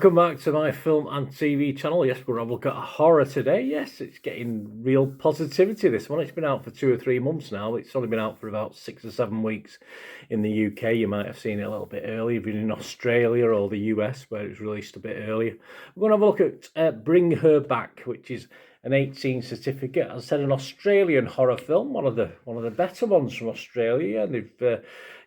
welcome back to my film and TV channel. Yes, we're going to look at a horror today. Yes, it's getting real positivity, this one. It's been out for 2 or 3 months now. It's only been out for about 6 or 7 weeks in the UK. You might have seen it a little bit earlier, if you're in Australia or the US, where it was released a bit earlier. We're going to have a look at Bring Her Back, which is an 18 certificate. As I said, an Australian horror film, one of the better ones from Australia. And they've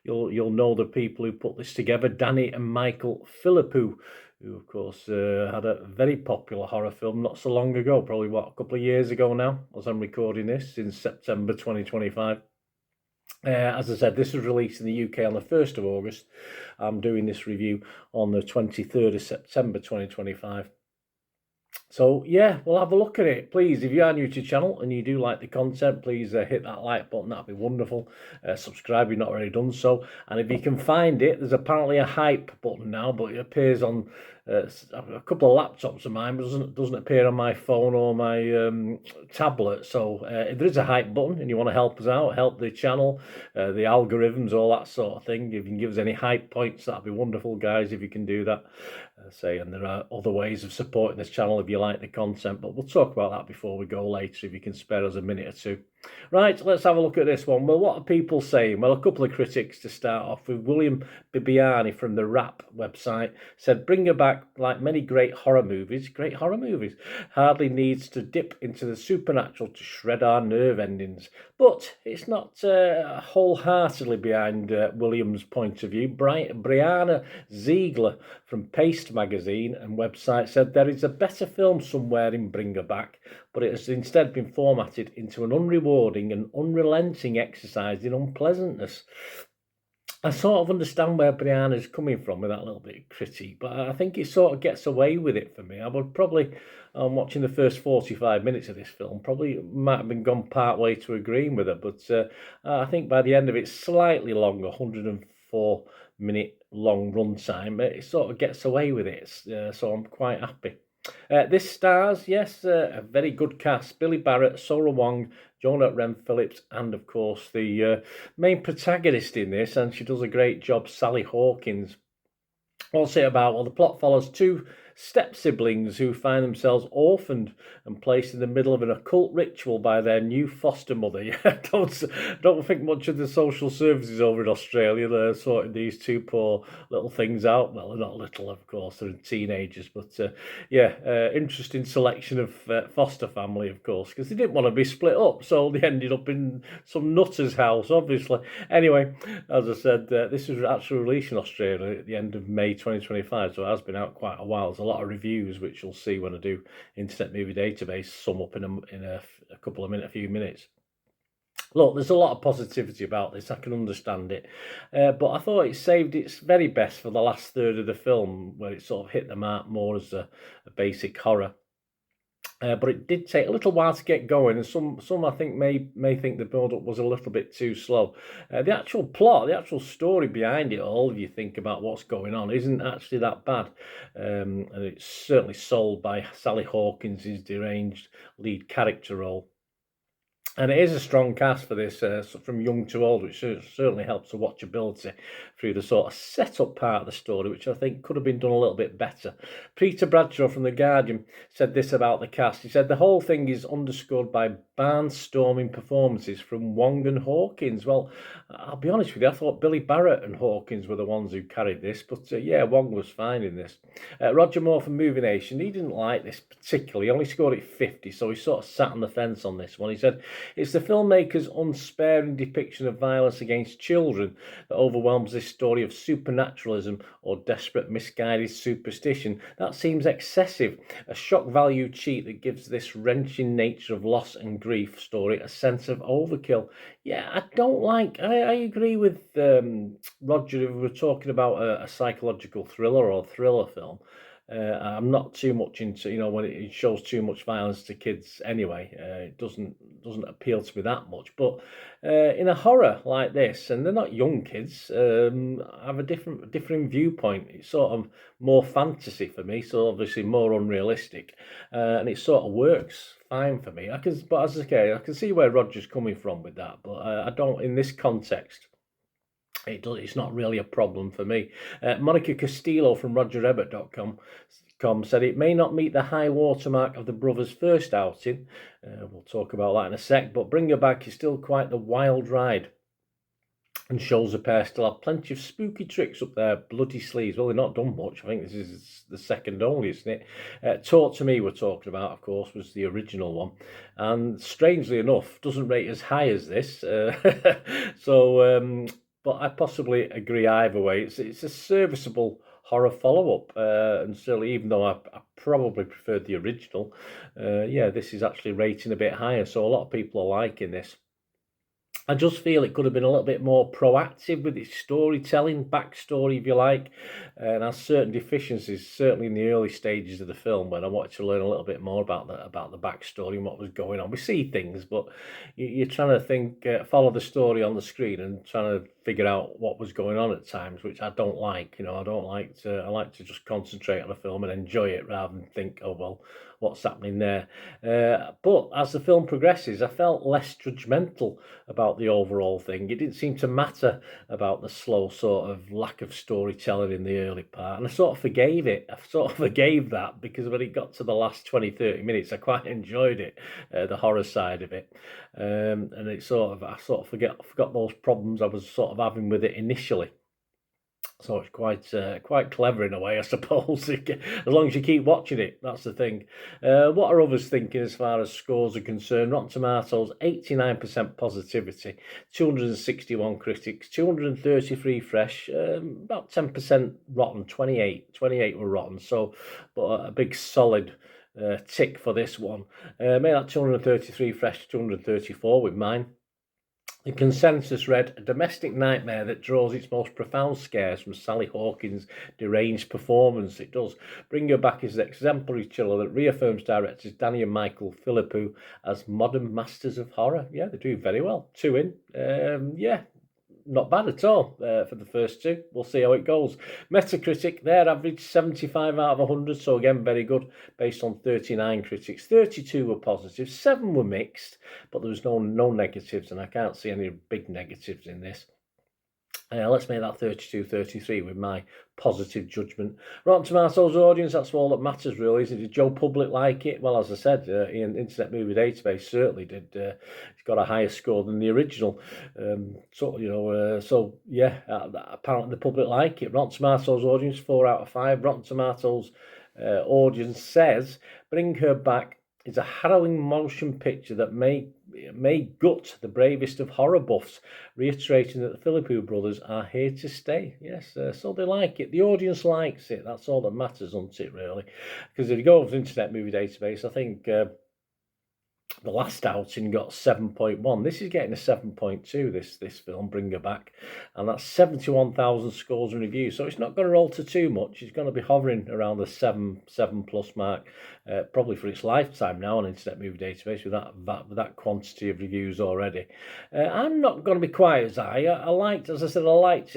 you'll know the people who put this together, Danny and Michael Philippou, who of course had a very popular horror film not so long ago, probably a couple of years ago now, as I'm recording this, in September 2025. As I said, this was released in the UK on the 1st of August. I'm doing this review on the 23rd of September 2025. So yeah, we'll have a look at it. Please, if you are new to the channel and you do like the content, please hit that like button. That'd be wonderful. Subscribe if you've not already done so. And if you can find it, there's apparently a hype button now, but it appears on a couple of laptops of mine, but doesn't appear on my phone or my tablet. So if there is a hype button and you want to help us out, help the channel, the algorithms, all that sort of thing, if you can give us any hype points, that'd be wonderful, guys, if you can do that. And there are other ways of supporting this channel if you like the content, but we'll talk about that before we go later, if you can spare us a minute or two. Right, let's have a look at this one. Well, what are people saying? Well, a couple of critics to start off with. William Bibiani from the Rap website said, Bring Her Back, like many great horror movies, hardly needs to dip into the supernatural to shred our nerve endings. But it's not wholeheartedly behind William's point of view. Brianna Ziegler from Paste magazine and website said, there is a better film somewhere in Bring Her Back, but it has instead been formatted into an unrewarding and unrelenting exercise in unpleasantness. I sort of understand where Brianna's coming from with that little bit of critique, but I think it sort of gets away with it for me. I would probably, watching the first 45 minutes of this film, probably might have been gone part way to agreeing with her, but I think by the end of it, slightly longer, 104-minute long runtime, it sort of gets away with it, so I'm quite happy. This stars, yes, a very good cast. Billy Barrett, Sora Wong, Jonah Wren-Phillips, and of course the main protagonist in this, and she does a great job, Sally Hawkins. What's it about? Well, the plot follows two step-siblings who find themselves orphaned and placed in the middle of an occult ritual by their new foster mother. Yeah, don't think much of the social services over in Australia. They're sorting these two poor little things out. Well, they're not little, of course, they're teenagers, but interesting selection of foster family, of course, because they didn't want to be split up, so they ended up in some nutter's house, obviously. Anyway, as I said, this was actually released in Australia at the end of May 2025, so it has been out quite a while. There's a lot of reviews, which you'll see when I do Internet Movie Database sum up in a few minutes. Look, there's a lot of positivity about this. I can understand it, but I thought it saved its very best for the last third of the film, where it sort of hit the mark more as a basic horror. But it did take a little while to get going, and some I think may think the build-up was a little bit too slow. The actual plot, the actual story behind it all, if you think about what's going on, isn't actually that bad. And it's certainly sold by Sally Hawkins' deranged lead character role. And it is a strong cast for this, from young to old, which certainly helps the watchability through the sort of set-up part of the story, which I think could have been done a little bit better. Peter Bradshaw from The Guardian said this about the cast. He said, the whole thing is underscored by barnstorming performances from Wong and Hawkins. Well, I'll be honest with you, I thought Billy Barrett and Hawkins were the ones who carried this, but yeah, Wong was fine in this. Roger Moore from Movie Nation, he didn't like this particularly. He only scored it 50, so he sort of sat on the fence on this one. He said, it's the filmmaker's unsparing depiction of violence against children that overwhelms this story of supernaturalism or desperate misguided superstition. That seems excessive, a shock value cheat that gives this wrenching nature of loss and grief story a sense of overkill. Yeah, I agree with Roger if we're talking about a psychological thriller or thriller film. I'm not too much into, when it shows too much violence to kids anyway. It doesn't appeal to me that much. But in a horror like this, and they're not young kids, I have a different viewpoint. It's sort of more fantasy for me, so obviously more unrealistic, and it sort of works fine for me. But as I say, I can see where Roger's coming from with that, but I don't in this context. It's not really a problem for me. Monica Castillo from RogerRabbit.com said it may not meet the high watermark of the brothers' first outing. We'll talk about that in a sec, but Bring Her Back is still quite the wild ride, and shows the pair still have plenty of spooky tricks up their bloody sleeves. Well, they've not done much. I think this is the second only, isn't it? Talk to Me we're talking about, of course, was the original one. And strangely enough, doesn't rate as high as this. But I possibly agree either way. It's a serviceable horror follow-up. And certainly, even though I probably preferred the original, this is actually rating a bit higher. So a lot of people are liking this. I just feel it could have been a little bit more proactive with its storytelling, backstory, if you like, and has certain deficiencies, certainly in the early stages of the film when I wanted to learn a little bit more about the backstory and what was going on. We see things, but you're trying to think, follow the story on the screen and trying to figure out what was going on at times, which I don't like. I like to just concentrate on a film and enjoy it rather than think, oh, well, what's happening there. But as the film progresses, I felt less judgmental about the overall thing. It didn't seem to matter about the slow sort of lack of storytelling in the early part. And I sort of forgave it. I sort of forgave that because when it got to the last 20, 30 minutes, I quite enjoyed it, the horror side of it. And I sort of forgot those problems I was sort of having with it initially. So it's quite clever in a way, I suppose. As long as you keep watching it, that's the thing. What are others thinking as far as scores are concerned? Rotten Tomatoes, 89% positivity, 261 critics, 233 fresh, about 10% rotten, 28 were rotten. So, but a big solid tick for this one. Made that 233 fresh to 234 with mine. The consensus read, a domestic nightmare that draws its most profound scares from Sally Hawkins' deranged performance. It does. Bring Her Back is an exemplary thriller that reaffirms directors Danny and Michael Philippou as modern masters of horror. Yeah, they do very well. 2 in. Not bad at all for the first two. We'll see how it goes. Metacritic, their average 75 out of 100, so again, very good, based on 39 critics. 32 were positive, 7 were mixed, but there was no negatives, and I can't see any big negatives in this. Let's make that 32-33 with my positive judgment. Rotten Tomatoes audience, that's all that matters really, isn't it? Did Joe Public like it? Well, as I said, in Internet Movie Database certainly did. It's got a higher score than the original. Apparently the public like it. Rotten Tomatoes audience, 4 out of 5. Rotten Tomatoes audience says, Bring Her Back is a harrowing motion picture that may gut the bravest of horror buffs, reiterating that the Philippou brothers are here to stay. Yes, so they like it. The audience likes it. That's all that matters, isn't it, really? Because if you go over the Internet Movie Database, I think the last outing got 7.1. This is getting a 7.2, this film, Bring Her Back. And that's 71,000 scores and reviews. So it's not going to alter too much. It's going to be hovering around the 7 plus mark, probably for its lifetime now on Internet Movie Database with that quantity of reviews already. I'm not going to be quite as high. I liked it. I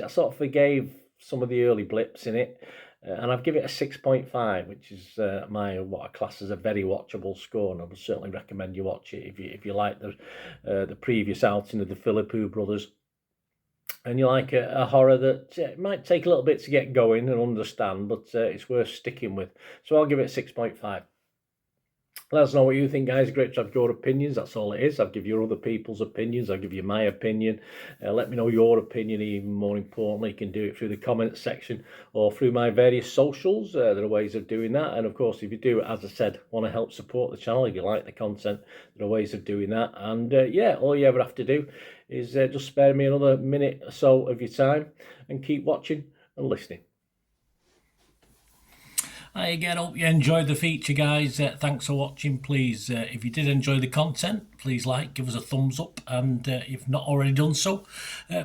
sort of forgave some of the early blips in it. And I've given it a 6.5, which is what I class as a very watchable score, and I would certainly recommend you watch it if you like the previous outing of the Philippou brothers, and you like a horror that it might take a little bit to get going and understand, but it's worth sticking with. So I'll give it a 6.5. Let us know what you think, guys. Great to have your opinions. That's all it is. I'll give you other people's opinions. I'll give you my opinion. Let me know your opinion. Even more importantly, you can do it through the comments section or through my various socials. There are ways of doing that. And of course, if you do, as I said, want to help support the channel, if you like the content, there are ways of doing that. And all you ever have to do is just spare me another minute or so of your time and keep watching and listening. Hi again, hope you enjoyed the feature, guys. Thanks for watching. Please, if you did enjoy the content, please give us a thumbs up, and if you've not already done so,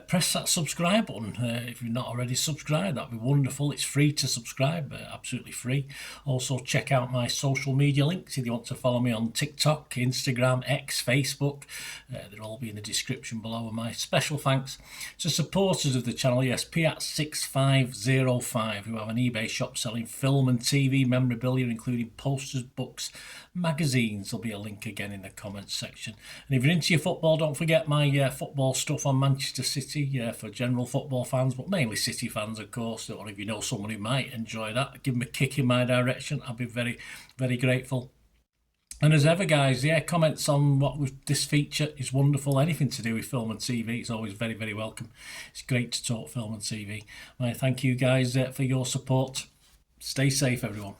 press that subscribe button. If you've not already subscribed, that'd be wonderful. It's free to subscribe, absolutely free. Also, check out my social media links if you want to follow me on TikTok, Instagram, X, Facebook. They'll all be in the description below. And my special thanks to supporters of the channel, yes, Piat6505, who have an eBay shop selling film and TV memorabilia, including posters, books, magazines. There'll be a link again in the comments section. And if you're into your football, don't forget my football stuff on Manchester City for general football fans, but mainly City fans, of course. Or if you know someone who might enjoy that, give them a kick in my direction. I'll be very, very grateful. And as ever, guys, comments on this feature is wonderful. Anything to do with film and TV is always very, very welcome. It's great to talk film and TV. I thank you guys for your support. Stay safe, everyone.